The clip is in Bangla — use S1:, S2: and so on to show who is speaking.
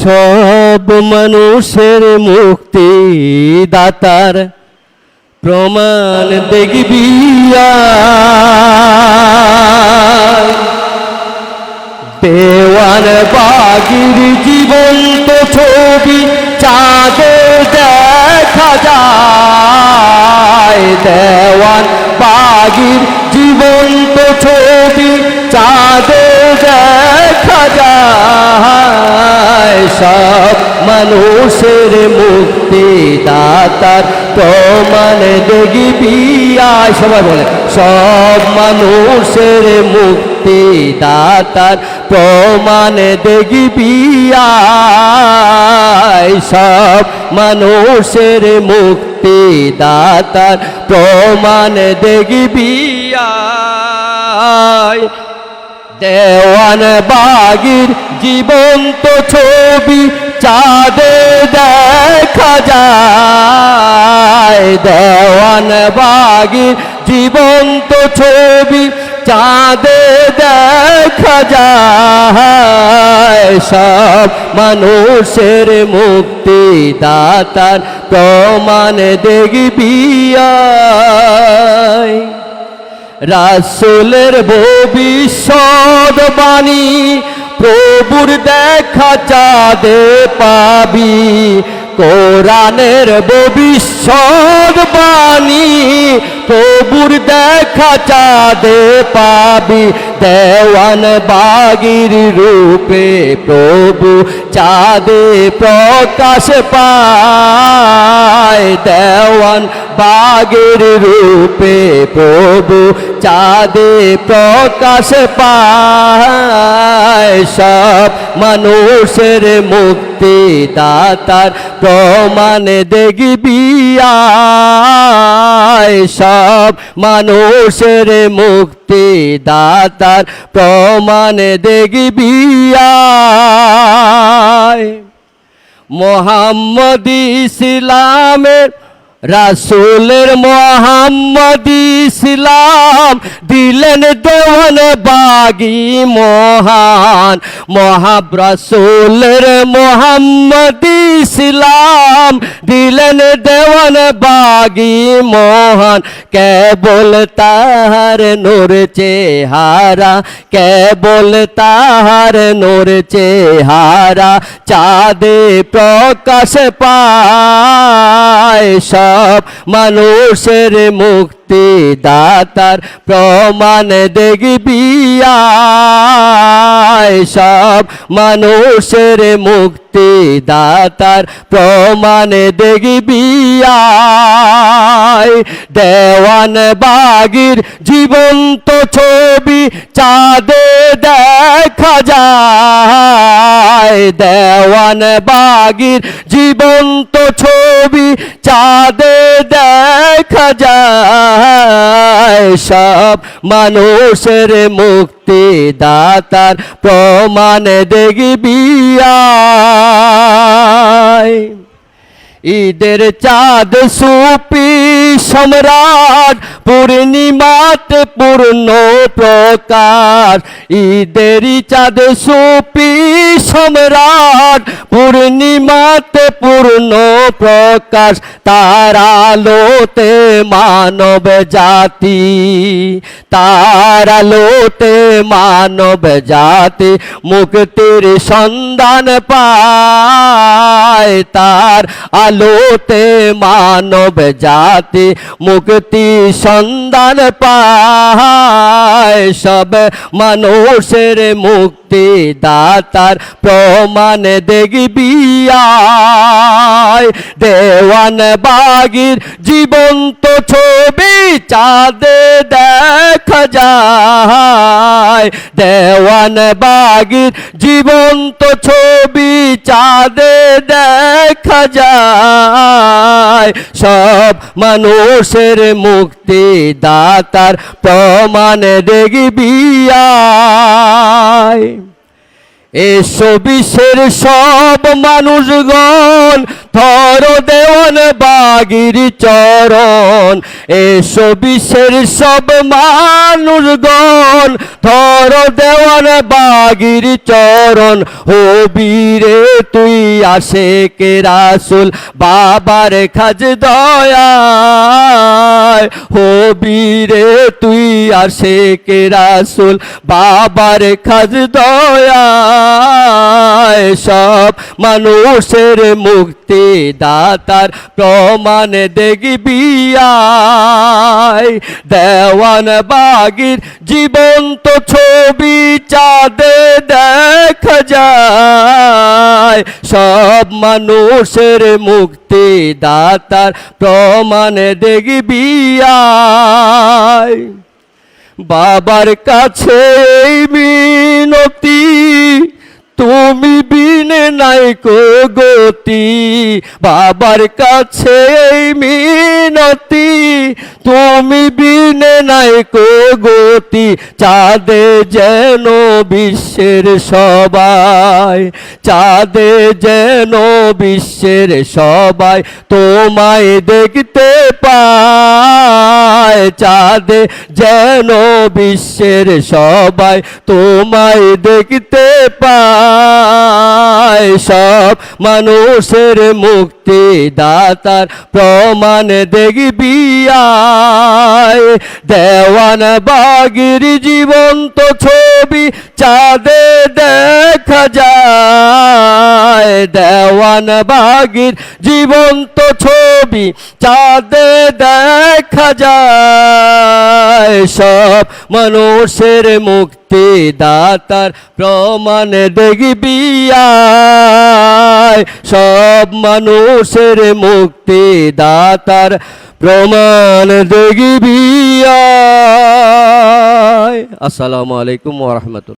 S1: সব মানুষের মুক্তি দাতার প্রমাণ দেখবি দেওয়ান বাগির জীবন্ত ছবি চাঁদে দেখা যায় দেওয়ান বাগির জীবন্ত ছবি চাঁদে দেখা যায় সব মানুষের মুক্তি দাতার প্রমাণ দেখবি সবাই বলে সব মানুষের মুক্তি দাতার প্রমাণ দেখবি সব মানুষের মুক্তি দাতার প্রমাণ দেখবি দেওয়ান বাগির জীবন্ত ছবি চাঁদে দেখা যায় দেওয়ান বাগির জীবন্ত ছবি চাঁদে দেখা যায় সব মানুষের মুক্তি দাতার প্রমাণ দেখবি রাসূলের ভবিষ্যদ্বাণী প্রভুর দেখা চাঁদে পাবি কোরআনের ভবিষ্যদ্বাণী প্রভুর দেখা চাঁদে পাবি দেওয়ান বাগির রূপে প্রভু চাঁদে প্রকাশ পায় দেওয়ান বাগির রূপে প্রভু চাঁদে প্রকাশ পায় সব মানুষের মুক্তি দাতার প্রমাণ দেখবি সব মানুষের মুক্তি দাতার প্রমাণ দেখবি মুহাম্মদ ইসলামের রাসূলের মুহাম্মদ ইসলাম দিলেন দেওয়ান বাগি মহান রাসূলের মুহাম্মদ ইসলাম দিলেন দেওয়ান বাগি মহান কেবল তাহার নূর চেহারা কেবল তাহার নূর চেহারা চাঁদে প্রকাশ পায় সব মানুষের মুক্তি দাতার প্রমাণ দেখবি সব মানুষের মুক্তি দাতার প্রমাণ দেখবি দেওয়ান বাগির জীবন্ত ছবি চাঁদে দেখা যায় দেওয়ান বাগির জীবন্ত ছবি চাঁদে দেখা যায় সব মানুষের মুক্তি দাতার প্রমাণ দেখবি ঈদের চাঁদ সুপি সম্রাট পূর্ণিমাতে পূর্ণ প্রকাশ ঈদের চাঁদ সুপি সম্রাট পূর্ণিমাতে পূর্ণ প্রকাশ তার আলোতে মানব জাতি তার আলোতে মানব জাতি মুক্তির সন্ধান পায় তার আলোতে মানব জাতি মুক্তি সন্ধান পায় সব মানুষের মুক্তি দাতার প্রমাণ দেখবি দেওয়ান বাগির জীবন্ত ছবি চাঁদে দেখা যায় দেওয়ান বাগির জীবন্ত ছবি চাঁদে দেখা যায় সব মানুষের মুক্তি দাতার প্রমাণ দেখবি এসো বিশ্বের সব মানুষগণ ধরো দেওয়ান বাগির চরণ এসো বিশ্বের সব মানুষগণ ধরো দেওয়ান বাগির চরণ হবি রে তুই আশেকে রাসূল বাবার খাজ দয়ায় হবি রে তুই আশেকে রাসূল বাবার খাজ দয়ায় সব মানুষের মুক্তি দাতার প্রমাণ দেখবি আয় দেওয়ান বাগির জীবন্ত ছবি চাঁদে দেখা যায় সব মানুষের মুক্তি দাতার প্রমাণ দেখবি আয় বাবার কাছে এই মিনতি তুমি বিনে নাই কো গতি বাবার কাছে এই মিনতি তুমি বিনে নাই কো গতি চাঁদে যেন বিশ্বের সবাই চাঁদে যেন বিশ্বের সবাই তোমায় দেখতে পায় চাঁদে যেন বিশ্বের সবাই তোমায় দেখতে পায় সব মানুষের মুক্তি দাতার প্রমাণ দেখবি আয় দেওয়ান বাগির জীবন্ত ছবি চাঁদে দেখা যায় দেওয়ান বাগির জীবন্ত ছবি চাঁদে দেখা যায় সব মানুষের মুক্তি দাতার প্রমাণ দেখবি আয় সব মানুষের মুক্তি দাতার প্রমাণ দেখবি আয় আসসালামু আলাইকুম ওয়া রাহমাতুল্লাহ।